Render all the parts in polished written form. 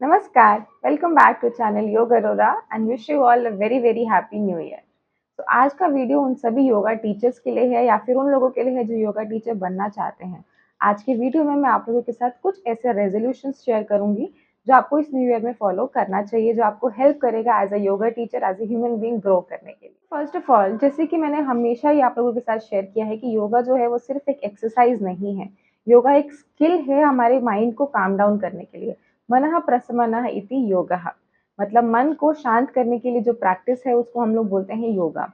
नमस्कार, welcome back to channel योग Arora and wish you all a very very happy new year. तो आज का वीडियो उन सभी योगा टीचर्स के लिए है या फिर उन लोगों के लिए है जो योगा टीचर बनना चाहते हैं। आज के वीडियो में मैं आप लोगों के साथ कुछ ऐसे रेजोल्यूशंस शेयर करूंगी जो आपको इस न्यू ईयर में फॉलो करना चाहिए, जो आपको हेल्प करेगा as a yoga teacher, as a human being grow करने के लिए। फर्स्ट ऑफ ऑल, जैसे कि मैंने हमेशा ही आप लोगों के साथ शेयर किया है कि योगा जो है वो सिर्फ एक एक्सरसाइज नहीं है। योगा एक स्किल है हमारे माइंड को काम डाउन करने के लिए। मनः प्रशमनः इति योगः, मतलब मन को शांत करने के लिए जो प्रैक्टिस है उसको हम लोग बोलते हैं योगा।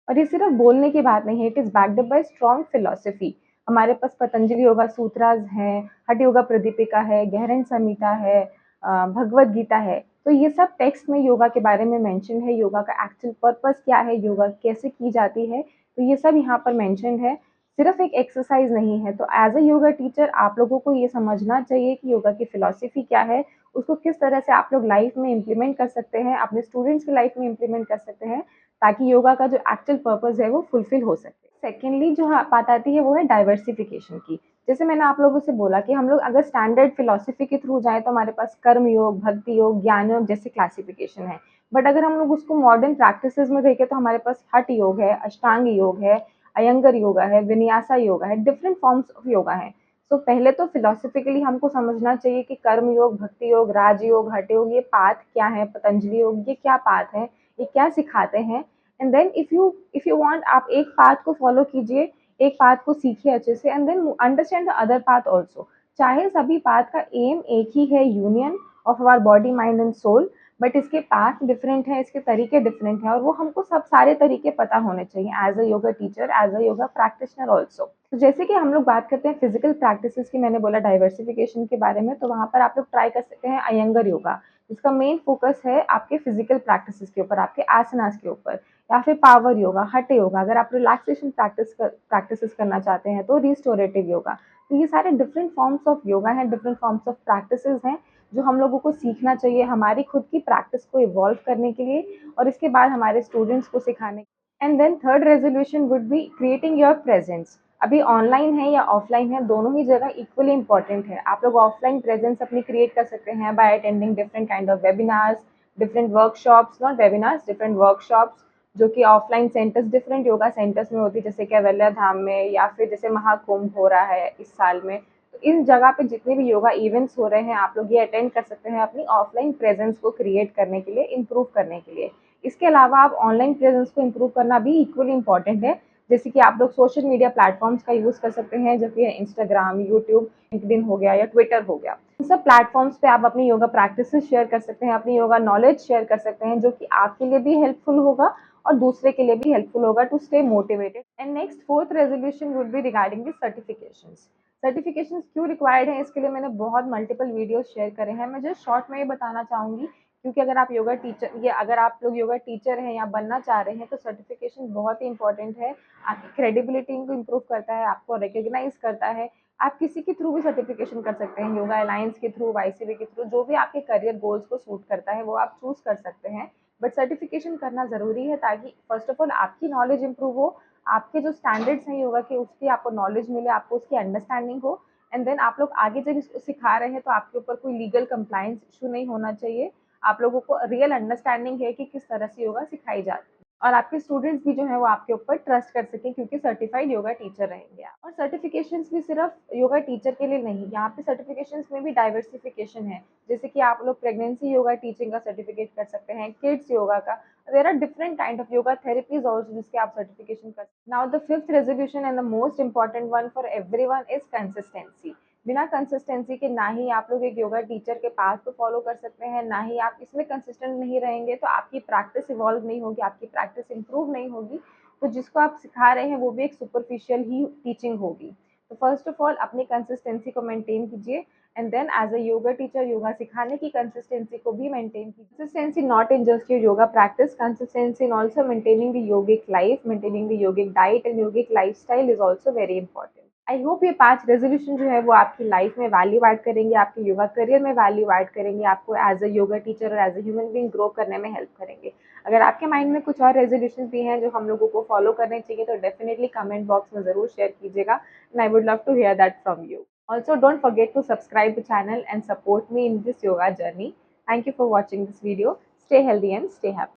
और ये सिर्फ बोलने की बात नहीं है, it is backed by strong philosophy. हमारे पास पतंजलि योगा सूत्रास हैं, हठ योगा प्रदीपिका है, गहरन संहिता है, भगवत गीता है। तो ये सब टेक्स्ट में योगा के बारे में मेंशन है, योगा का एक्चुअल पर्पस क्या है, योगा कैसे की जाती है, तो ये सब यहाँ पर मेंशन है। सिर्फ एक एक्सरसाइज नहीं है। तो एज अ योगा टीचर आप लोगों को ये समझना चाहिए कि योगा की फिलॉसफी क्या है, उसको किस तरह से आप लोग लाइफ में इम्प्लीमेंट कर सकते हैं, अपने स्टूडेंट्स की लाइफ में इम्प्लीमेंट कर सकते हैं, ताकि योगा का जो एक्चुअल पर्पस है वो फुलफिल हो सके। सेकेंडली जो बात आती है वो है डाइवर्सिफिकेशन की। जैसे मैंने आप लोगों से बोला कि हम लोग अगर स्टैंडर्ड फिलोसफी के थ्रू जाए तो हमारे पास कर्म योग, भक्ति योग, ज्ञान योग जैसे क्लासिफिकेशन है। बट अगर हम लोग उसको मॉडर्न प्रैक्टिसेस में देखें तो हमारे पास हठ योग है, अष्टांग योग है, अयंगर योगा है, विन्यासा योगा है, डिफरेंट फॉर्म्स ऑफ योगा है। तो पहले तो फिलोसफिकली हमको समझना चाहिए कि कर्म योग, भक्ति योग, राजयोग, हठ योग ये पाथ क्या है, पतंजलि योग ये क्या पाथ है, ये क्या सिखाते हैं। And then if you want, आप एक पाथ को फॉलो कीजिए, एक पाथ को सीखिए अच्छे से, and then understand the other path also. चाहे सभी पाथ का एम एक ही है, union of our body mind and soul, but इसके पाथ डिफरेंट है, इसके तरीके डिफरेंट है, और वो हमको सब सारे तरीके पता होने चाहिए as a yoga teacher, as a yoga practitioner also. तो जैसे कि हम लोग बात करते हैं फिजिकल प्रैक्टिसेस की, मैंने बोला डाइवर्सिफिकेशन के बारे में, तो वहाँ पर आप लोग ट्राई कर सकते हैं अयंगर योगा। इसका मेन फोकस है आपके फिजिकल प्रैक्टिसेस के ऊपर, आपके आसनास के ऊपर। या फिर पावर योगा, हठ योगा, अगर आप रिलैक्सेशन प्रैक्टिसेस करना चाहते हैं तो रिस्टोरेटिव योगा। तो ये सारे डिफरेंट फॉर्म्स ऑफ योगा हैं, डिफरेंट फॉर्म्स ऑफ प्रैक्टिसेस हैं जो हम लोगों को सीखना चाहिए हमारी खुद की प्रैक्टिस को इवॉल्व करने के लिए, और इसके बाद हमारे स्टूडेंट्स को सिखाने। And then third resolution would be creating your presence. अभी ऑनलाइन है या ऑफलाइन है, दोनों ही जगह इक्वली इंपॉर्टेंट है। आप लोग ऑफलाइन प्रेजेंस अपनी क्रिएट कर सकते हैं by attending different kind of webinars, different workshops, not webinars, different workshops, जो कि offline centres, different yoga centres में होती है, जैसे कैवल्य धाम में, या फिर जैसे महाकुंभ हो रहा है इस साल में। तो इस जगह पे जितने भी योगा इवेंट्स हो रहे हैं, आप लोग ये अटेंड कर सकते हैं अपनी ऑफलाइन प्रेजेंस को क्रिएट करने के लिए, इम्प्रूव करने के लिए। इसके अलावा आप ऑनलाइन प्रेजेंस को इम्प्रूव करना भी इक्वली इंपॉर्टेंट है। जैसे कि आप लोग सोशल मीडिया प्लेटफॉर्म्स का यूज कर सकते हैं, जो कि इंस्टाग्राम, यूट्यूब, लिंक्डइन हो गया या ट्विटर हो गया। इन सब प्लेटफॉर्म्स पे आप अपनी योगा प्रैक्टिसेस शेयर कर सकते हैं, अपनी योगा नॉलेज शेयर कर सकते हैं, जो कि आपके लिए भी हेल्पफुल होगा और दूसरे के लिए भी हेल्पफुल होगा to stay motivated. And next fourth resolution would be regarding the certifications. Certifications क्यों रिक्वायर्ड है, इसके लिए मैंने बहुत मल्टीपल वीडियोस शेयर करे हैं। मैं जस्ट शॉर्ट में ये बताना चाहूंगी, क्योंकि अगर आप योगा टीचर, या अगर आप लोग योगा टीचर हैं या बनना चाह रहे हैं, तो सर्टिफिकेशन बहुत ही इंपॉर्टेंट है। आपकी क्रेडिबिलिटी को इम्प्रूव करता है, आपको रिकग्नाइज करता है। आप किसी के थ्रू भी सर्टिफिकेशन कर सकते हैं, योगा अलायंस के थ्रू, वाईसीबी के थ्रू, जो भी आपके करियर गोल्स को सूट करता है वो आप चूज कर सकते हैं। बट सर्टिफिकेशन करना ज़रूरी है, ताकि फर्स्ट ऑफ ऑल आपकी नॉलेज इंप्रूव हो, आपके जो स्टैंडर्ड्स हैं योगा के उसकी आपको नॉलेज मिले, आपको उसकी अंडरस्टैंडिंग हो। एंड देन आप लोग आगे जब इसको सिखा रहे हैं तो आपके ऊपर कोई लीगल कंप्लाइंस इशू नहीं होना चाहिए। आप लोगों को रियल अंडरस्टैंडिंग है कि किस तरह से योगा सिखाई जाती है, और आपके स्टूडेंट्स भी जो है वो आपके ऊपर ट्रस्ट कर सकें, क्योंकि सर्टिफाइड योगा टीचर रहेंगे आप। और सर्टिफिकेशंस भी सिर्फ योगा टीचर के लिए नहीं, यहाँ पे सर्टिफिकेशंस में भी डाइवर्सिफिकेशन है। जैसे कि आप लोग प्रेगनेंसी योगा टीचिंग का सर्टिफिकेट कर सकते हैं, किड्स योगा का, there are different kind of yoga therapies also जिसके आप सर्टिफिकेशन कर। Now the fifth resolution and the most important one for everyone is consistency. बिना कंसिस्टेंसी के ना ही आप लोग एक योगा टीचर के पास को फॉलो कर सकते हैं, ना ही आप इसमें कंसिस्टेंट नहीं रहेंगे तो आपकी प्रैक्टिस इवॉल्व नहीं होगी, आपकी प्रैक्टिस इंप्रूव नहीं होगी। तो जिसको आप सिखा रहे हैं वो भी एक सुपरफिशियल ही टीचिंग होगी। तो फर्स्ट ऑफ ऑल अपनी कंसिस्टेंसी को मेंटेन कीजिए, and then as a yoga teacher yoga सिखाने की कंसिस्टेंसी को भी मेंटेन कीजिए। Consistency not in just your yoga practice, consistency in also maintaining the yogic life, maintaining the yogic diet and yogic lifestyle is also very important. I hope ये 5 resolution जो है वो आपकी लाइफ में value add करेंगे, आपके yoga career में value add करेंगे, आपको एज अ योगा टीचर और as a human being grow करने में हेल्प करेंगे। अगर आपके माइंड में कुछ और रेजोल्यूशन भी हैं जो हम लोगों को फॉलो करने चाहिए, तो डेफिनेटली कमेंट बॉक्स में ज़रूर शेयर कीजिएगा, and I would love to hear that from you. Also don't forget to subscribe the channel and support me in this yoga journey. Thank you for watching this video. Stay healthy and stay happy.